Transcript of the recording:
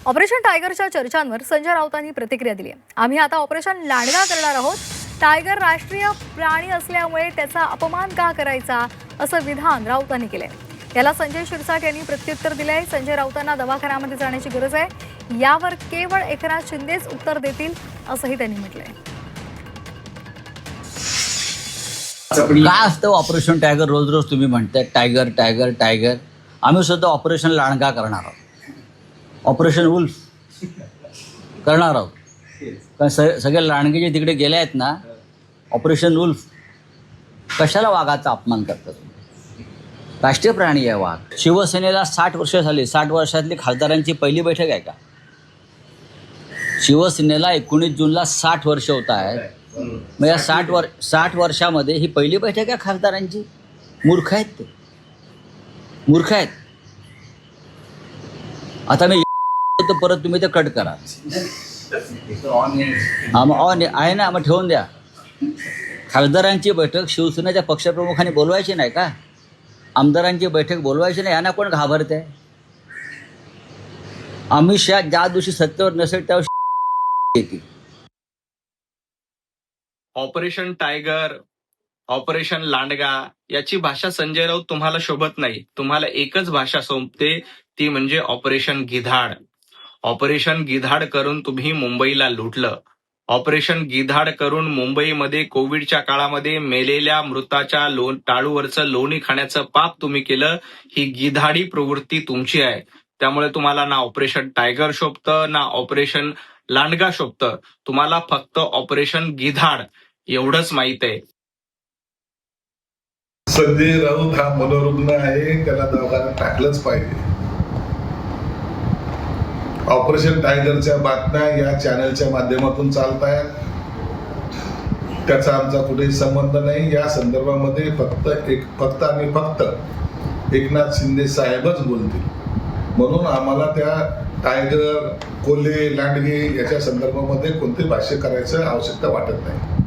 Operation टायगरच्या चर्चांवर Sanjay राऊतांनी प्रतिक्रिया दिली आहे. आम्ही आता ऑपरेशन लांडगा करणार आहोत. टायगर राष्ट्रीय प्राणी असल्यामुळे त्याचा अपमान का करायचा, असं विधान राऊतांनी केलंय. याला संजय शिरसाट यांनी प्रत्युत्तर दिलंय. संजय राऊतांना दवाखान्यामध्ये जाण्याची गरज आहे, यावर केवळ एकनाथ शिंदेच उत्तर देतील, असंही त्यांनी म्हटलंय. काय असतं ऑपरेशन टायगर? रोज रोज तुम्ही म्हणताय टायगर टायगर टायगर. आम्ही सुद्धा ऑपरेशन लांडगा करणार आहोत, ऑपरेशन वुल्फ करणार आहोत. कारण सगळे लांडगे जे तिकडे गेले आहेत ना, ऑपरेशन वुल्फ. कशाला वाघाचा अपमान करतात? राष्ट्रीय प्राणी आहे वाघ. शिवसेनेला 60 वर्ष झाली. 60 वर्षातली खासदारांची पहिली बैठक आहे का? शिवसेनेला 19 जूनला 60 वर्ष होत आहेत. मग या 60 वर्षामध्ये ही पहिली बैठक आहे खासदारांची? मूर्ख आहेत ते, मूर्ख आहेत. आता मी परत तुम्ही ते कट करा. ऑन आहे ना, मग ठेवून द्या. खासदारांची बैठक शिवसेनेच्या पक्षप्रमुखांनी बोलवायची नाही का? आमदारांची बैठक बोलवायची नाही, यांना कोण घाबरते? अमित शहा ज्या दिवशी सत्तेवर नसेल त्यावेळी येतील. ऑपरेशन टायगर, ऑपरेशन लांडगा याची भाषा संजय राऊत तुम्हाला शोभत नाही. तुम्हाला एकच भाषा शोभते, ती म्हणजे ऑपरेशन गिधाड. ऑपरेशन गिधाड करून तुम्ही मुंबईला लुटलं. ऑपरेशन गिधाड करून मुंबईमध्ये कोविडच्या काळामध्ये मेलेल्या मृताच्या टाळूवरचं लोणी खाण्याचं पाप तुम्ही केलं. ही गिधाडी प्रवृत्ती तुमची आहे. त्यामुळे तुम्हाला ना ऑपरेशन टायगर शोभतं, ना ऑपरेशन लांडगा शोभतं. तुम्हाला फक्त ऑपरेशन गिधाड एवढंच माहित आहे. संजय राऊत हा मनोरुग्ण आहे, त्याला दवाखान्यात टाकलंच पाहिजे. ऑपरेशन टायगरच्या बातम्या या चॅनलच्या माध्यमातून चालत आहेत, त्याचा आमचा कुठेही संबंध नाही. या संदर्भामध्ये फक्त आणि फक्त एकनाथ शिंदे साहेबच बोलतील. म्हणून आम्हाला त्या टायगर, कोल्हे, लांडगे याच्या संदर्भामध्ये कोणते भाष्य करायचं आवश्यकता वाटत नाही.